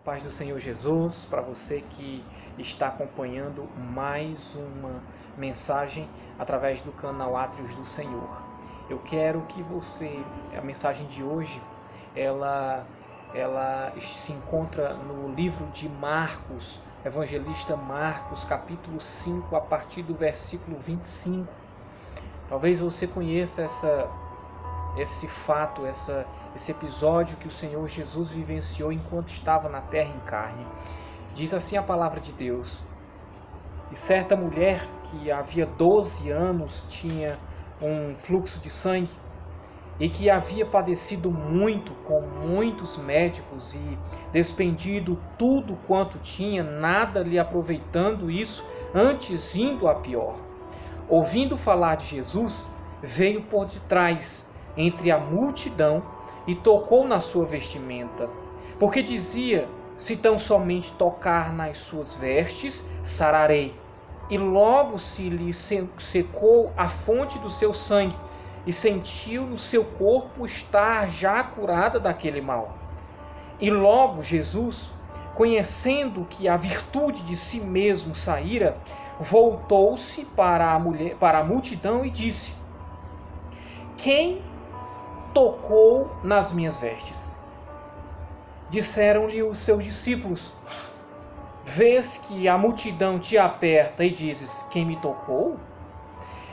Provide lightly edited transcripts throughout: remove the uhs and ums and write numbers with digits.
Paz do Senhor Jesus, para você que está acompanhando mais uma mensagem através do canal Átrios do Senhor. Eu quero que a mensagem de hoje, ela se encontra no livro de Marcos, evangelista Marcos, capítulo 5, a partir do versículo 25. Talvez você conheça esse fato, esse episódio que o Senhor Jesus vivenciou enquanto estava na terra em carne. Diz assim a palavra de Deus: e certa mulher que havia 12 anos tinha um fluxo de sangue e que havia padecido muito com muitos médicos e despendido tudo quanto tinha, nada lhe aproveitando isso, antes indo a pior. Ouvindo falar de Jesus, veio por detrás, entre a multidão, e tocou na sua vestimenta, porque dizia: se tão somente tocar nas suas vestes, sararei. E logo se lhe secou a fonte do seu sangue, e sentiu no seu corpo estar já curada daquele mal. E logo Jesus, conhecendo que a virtude de si mesmo saíra, voltou-se para a multidão e disse: quem tocou nas minhas vestes? Disseram-lhe os seus discípulos: vês que a multidão te aperta e dizes: quem me tocou?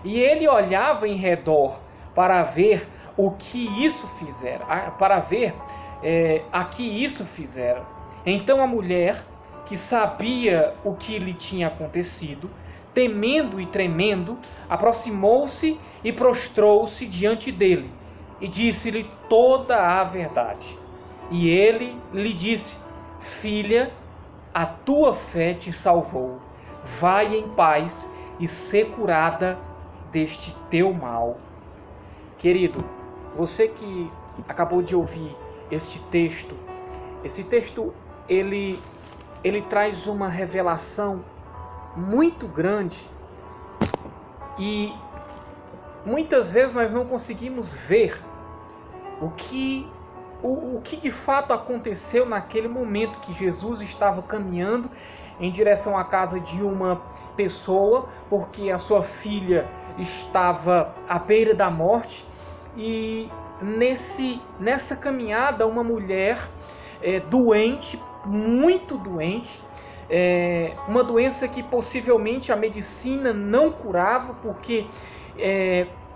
E ele olhava em redor para ver o que isso fizera, a que isso fizera. Então a mulher, que sabia o que lhe tinha acontecido, temendo e tremendo, aproximou-se e prostrou-se diante dele, e disse-lhe toda a verdade. E ele lhe disse: filha, a tua fé te salvou. Vai em paz e sê curada deste teu mal. Querido, você que acabou de ouvir esse texto ele traz uma revelação muito grande, e muitas vezes nós não conseguimos ver o que de fato aconteceu naquele momento que Jesus estava caminhando em direção à casa de uma pessoa, porque a sua filha estava à beira da morte. E nessa caminhada, uma mulher doente, muito doente, uma doença que possivelmente a medicina não curava, porque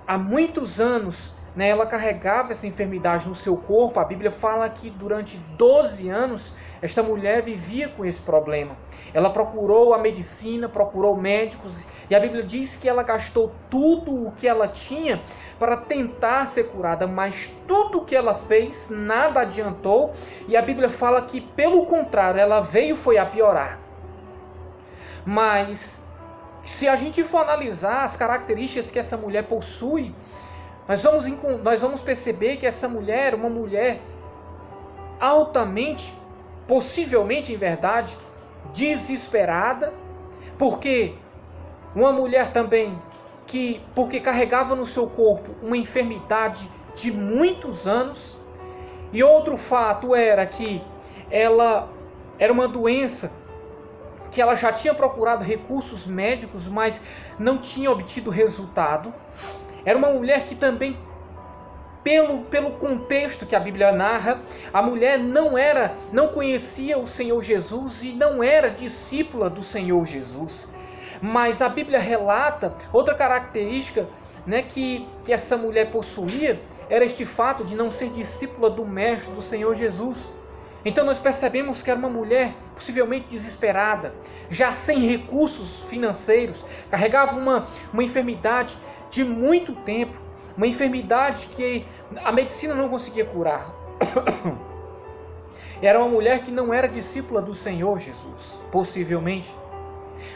há muitos anos, né, ela carregava essa enfermidade no seu corpo. A Bíblia fala que durante 12 anos esta mulher vivia com esse problema. Ela procurou a medicina, procurou médicos, e a Bíblia diz que ela gastou tudo o que ela tinha para tentar ser curada, mas tudo o que ela fez nada adiantou, e a Bíblia fala que, pelo contrário, ela foi a piorar. Mas se a gente for analisar as características que essa mulher possui, nós vamos perceber que essa mulher é uma mulher altamente, possivelmente em verdade, desesperada, porque uma mulher também porque carregava no seu corpo uma enfermidade de muitos anos. E outro fato era que ela era uma doença que ela já tinha procurado recursos médicos, mas não tinha obtido resultado. Era uma mulher que também, pelo contexto que a Bíblia narra, a mulher não conhecia o Senhor Jesus e não era discípula do Senhor Jesus. Mas a Bíblia relata outra característica, né, que essa mulher possuía, era este fato de não ser discípula do Mestre, do Senhor Jesus. Então nós percebemos que era uma mulher possivelmente desesperada, já sem recursos financeiros, carregava uma enfermidade de muito tempo, uma enfermidade que a medicina não conseguia curar. Era uma mulher que não era discípula do Senhor Jesus, possivelmente.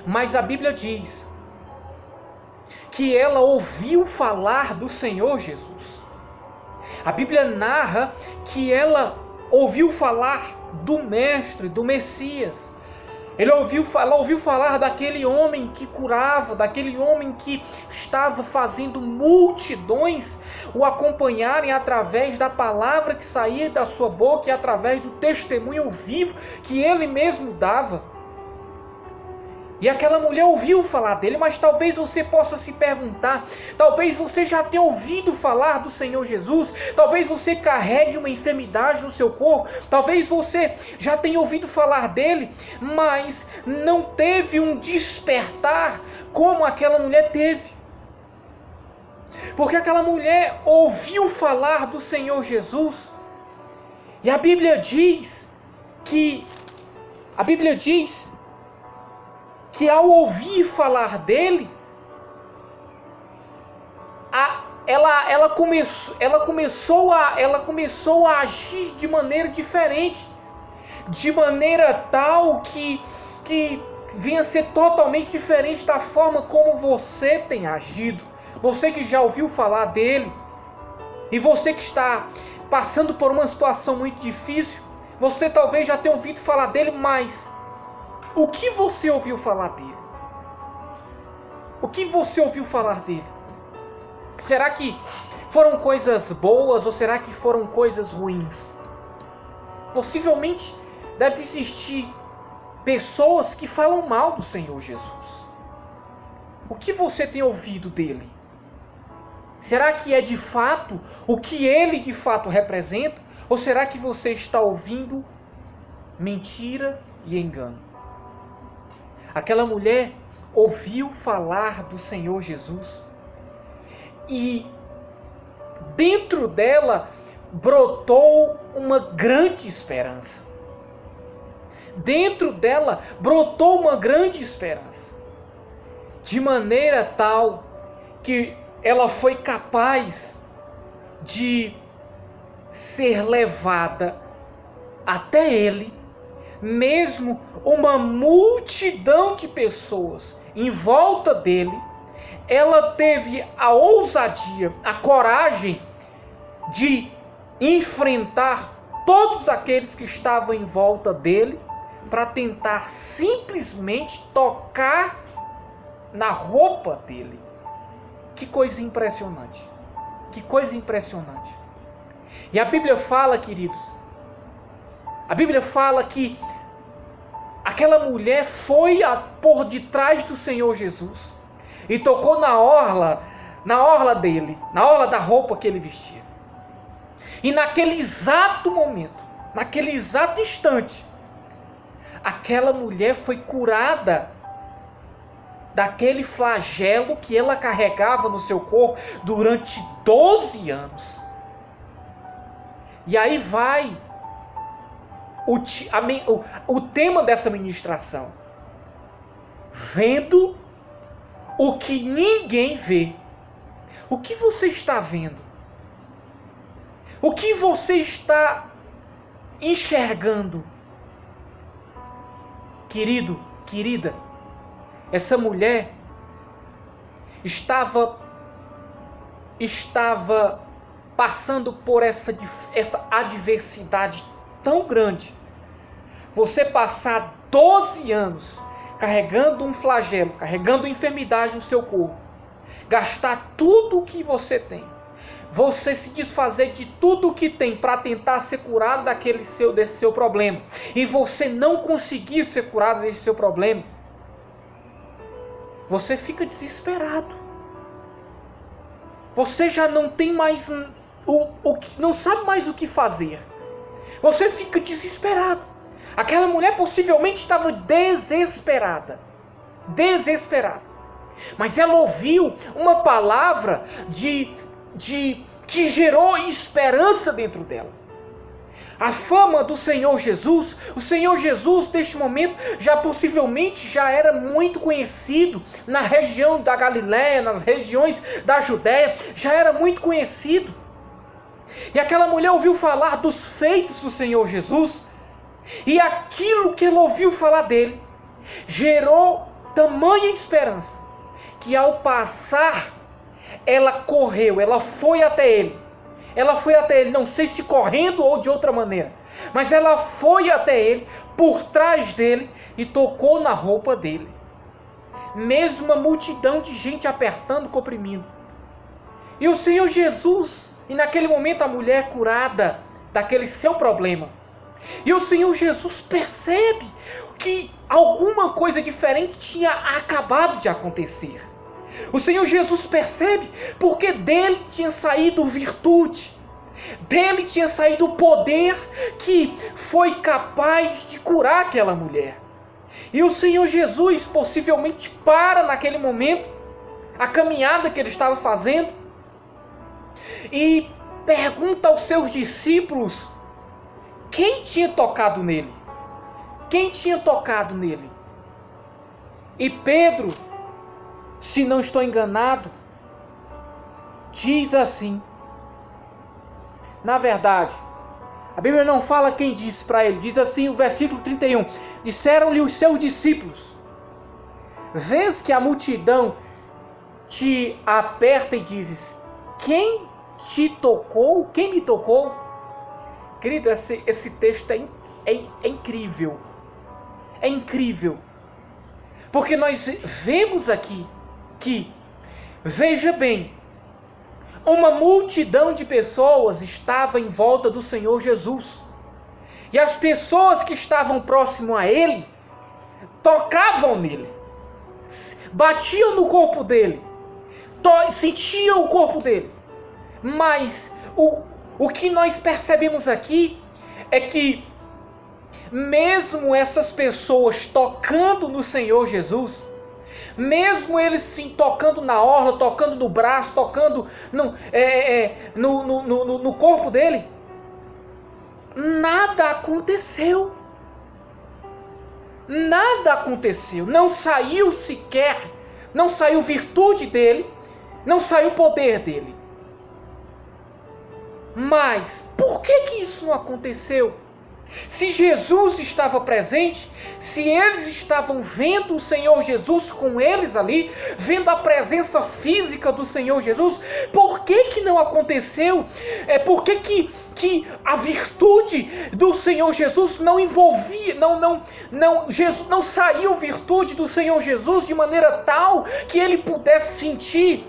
Mas a Bíblia diz que ela ouviu falar do Senhor Jesus. A Bíblia narra que ela ouviu falar do Mestre, do Messias. Ela ouviu falar daquele homem que curava, daquele homem que estava fazendo multidões o acompanharem através da palavra que saía da sua boca e através do testemunho vivo que ele mesmo dava. E aquela mulher ouviu falar dele, mas talvez você possa se perguntar, talvez você já tenha ouvido falar do Senhor Jesus, talvez você carregue uma enfermidade no seu corpo, talvez você já tenha ouvido falar dele, mas não teve um despertar como aquela mulher teve. Porque aquela mulher ouviu falar do Senhor Jesus, e a Bíblia diz que ao ouvir falar dele, ela começou a agir de maneira diferente, de maneira tal que vinha a ser totalmente diferente da forma como você tem agido. Você que já ouviu falar dele, e você que está passando por uma situação muito difícil, você talvez já tenha ouvido falar dele, mas o que você ouviu falar dele? O que você ouviu falar dele? Será que foram coisas boas ou será que foram coisas ruins? Possivelmente deve existir pessoas que falam mal do Senhor Jesus. O que você tem ouvido dele? Será que é de fato o que ele de fato representa? Ou será que você está ouvindo mentira e engano? Aquela mulher ouviu falar do Senhor Jesus e dentro dela brotou uma grande esperança. Dentro dela brotou uma grande esperança. De maneira tal que ela foi capaz de ser levada até ele, mesmo uma multidão de pessoas em volta dele, ela teve a ousadia, a coragem de enfrentar todos aqueles que estavam em volta dele para tentar simplesmente tocar na roupa dele. Que coisa impressionante. Que coisa impressionante. E a Bíblia fala, queridos, a Bíblia fala que aquela mulher foi por detrás do Senhor Jesus e tocou na orla dele, na orla da roupa que ele vestia. E naquele exato momento, naquele exato instante, aquela mulher foi curada daquele flagelo que ela carregava no seu corpo durante 12 anos. E aí vai o tema dessa ministração: vendo o que ninguém vê. O que você está vendo? O que você está enxergando? Querido, querida, essa mulher estava passando por essa adversidade tão grande. Você passar 12 anos carregando um flagelo, carregando enfermidade no seu corpo, gastar tudo o que você tem, você se desfazer de tudo o que tem para tentar ser curado desse seu problema, e você não conseguir ser curado desse seu problema, você fica desesperado. Você já não tem mais não sabe mais o que fazer. Você fica desesperado. Aquela mulher possivelmente estava desesperada. Mas ela ouviu uma palavra que gerou esperança dentro dela. A fama do Senhor Jesus, o Senhor Jesus neste momento possivelmente era muito conhecido na região da Galiléia, nas regiões da Judéia, já era muito conhecido. E aquela mulher ouviu falar dos feitos do Senhor Jesus, e aquilo que ela ouviu falar dele gerou tamanha esperança, que ao passar, ela correu, ela foi até ele, ela foi até ele, não sei se correndo ou de outra maneira, mas ela foi até ele, por trás dele, e tocou na roupa dele. Mesmo uma multidão de gente apertando, comprimindo. E o Senhor Jesus, e naquele momento a mulher curada daquele seu problema. E o Senhor Jesus percebe que alguma coisa diferente tinha acabado de acontecer. O Senhor Jesus percebe porque dele tinha saído virtude. Dele tinha saído o poder que foi capaz de curar aquela mulher. E o Senhor Jesus possivelmente para naquele momento a caminhada que ele estava fazendo e pergunta aos seus discípulos quem tinha tocado nele. Quem tinha tocado nele? E Pedro, se não estou enganado, diz assim. Na verdade, a Bíblia não fala quem disse para ele. Diz assim o versículo 31. Disseram-lhe os seus discípulos: vês que a multidão te aperta e dizes: quem te tocou? Quem me tocou? Querido, esse texto é incrível. É incrível. Porque nós vemos aqui que, veja bem, uma multidão de pessoas estava em volta do Senhor Jesus. E as pessoas que estavam próximo a ele tocavam nele, batiam no corpo dele, sentiam o corpo dele. Mas o que nós percebemos aqui é que mesmo essas pessoas tocando no Senhor Jesus, mesmo eles sim tocando na orla, tocando no braço, tocando no corpo dele, nada aconteceu. Nada aconteceu. Não saiu sequer, não saiu virtude dele, não saiu poder dele. Mas por que isso não aconteceu? Se Jesus estava presente, se eles estavam vendo o Senhor Jesus com eles ali, vendo a presença física do Senhor Jesus, por que não aconteceu? Por que a virtude do Senhor Jesus não envolvia, não saiu virtude do Senhor Jesus de maneira tal que ele pudesse sentir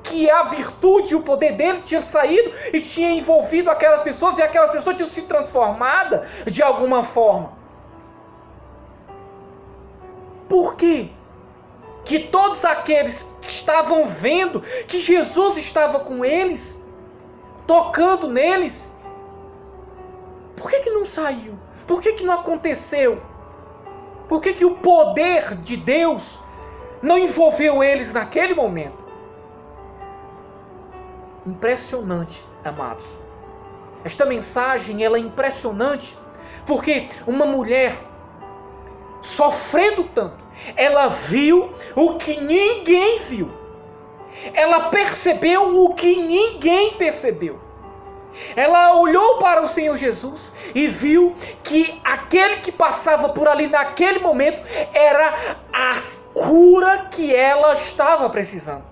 que a virtude e o poder dele tinha saído e tinha envolvido aquelas pessoas, e aquelas pessoas tinham se transformado de alguma forma? Por quê? Que todos aqueles que estavam vendo que Jesus estava com eles, tocando neles, por que não saiu? Por que não aconteceu? Por que o poder de Deus não envolveu eles naquele momento? Impressionante, amados. Esta mensagem ela é impressionante porque uma mulher sofrendo tanto, ela viu o que ninguém viu. Ela percebeu o que ninguém percebeu. Ela olhou para o Senhor Jesus e viu que aquele que passava por ali naquele momento era a cura que ela estava precisando.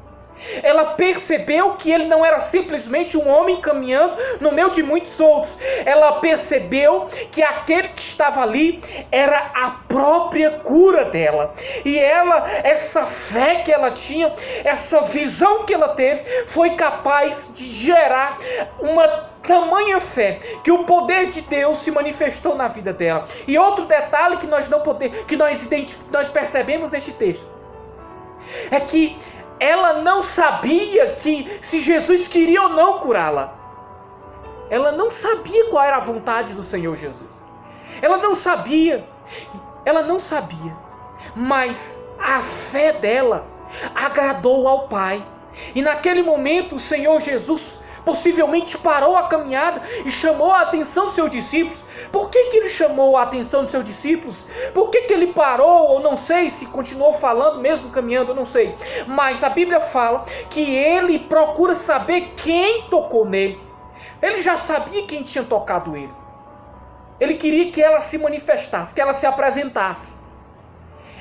Ela percebeu que ele não era simplesmente um homem caminhando no meio de muitos outros. Ela percebeu que aquele que estava ali era a própria cura dela. E ela, essa fé que ela tinha, essa visão que ela teve, foi capaz de gerar uma tamanha fé que o poder de Deus se manifestou na vida dela. E outro detalhe que nós percebemos neste texto é que ela não sabia que se Jesus queria ou não curá-la. Ela não sabia qual era a vontade do Senhor Jesus. Ela não sabia. Mas a fé dela agradou ao Pai. E naquele momento o Senhor Jesus possivelmente parou a caminhada e chamou a atenção dos seus discípulos. Por que ele chamou a atenção dos seus discípulos? Por que ele parou? Ou não sei se continuou falando mesmo caminhando, eu não sei. Mas a Bíblia fala que ele procura saber quem tocou nele. Ele já sabia quem tinha tocado ele. Ele queria que ela se manifestasse, que ela se apresentasse.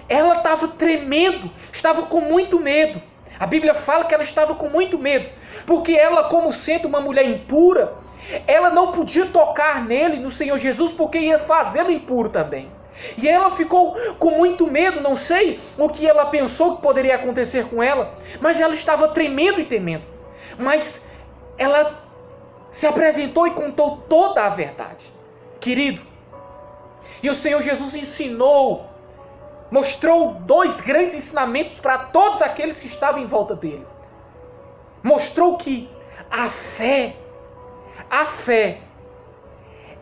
Ela estava tremendo, estava com muito medo. A Bíblia fala que ela estava com muito medo, porque ela, como sendo uma mulher impura, ela não podia tocar nele, no Senhor Jesus, porque ia fazê-lo impuro também. E ela ficou com muito medo, não sei o que ela pensou que poderia acontecer com ela, mas ela estava tremendo e temendo. Mas ela se apresentou e contou toda a verdade. Querido, e o Senhor Jesus ensinou, mostrou 2 grandes ensinamentos para todos aqueles que estavam em volta dele. Mostrou que a fé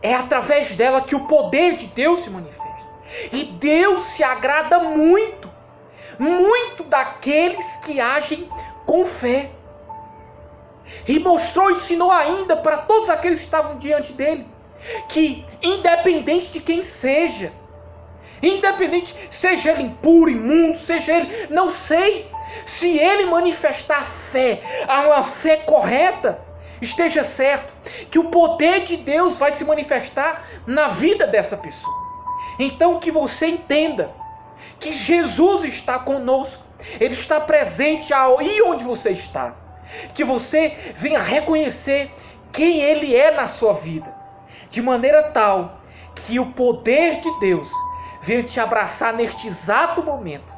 é através dela que o poder de Deus se manifesta. E Deus se agrada muito, muito daqueles que agem com fé. E mostrou e ensinou ainda para todos aqueles que estavam diante dele, que independente de quem seja, independente, seja ele impuro, imundo, seja ele, não sei, se ele manifestar fé, uma fé correta, esteja certo que o poder de Deus vai se manifestar na vida dessa pessoa. Então que você entenda que Jesus está conosco, Ele está presente aí onde você está, que você venha reconhecer quem Ele é na sua vida, de maneira tal que o poder de Deus venha te abraçar neste exato momento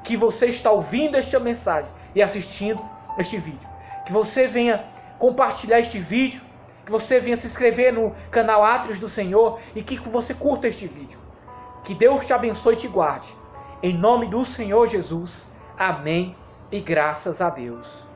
que você está ouvindo esta mensagem e assistindo este vídeo. Que você venha compartilhar este vídeo, que você venha se inscrever no canal Átrios do Senhor e que você curta este vídeo. Que Deus te abençoe e te guarde. Em nome do Senhor Jesus. Amém e graças a Deus.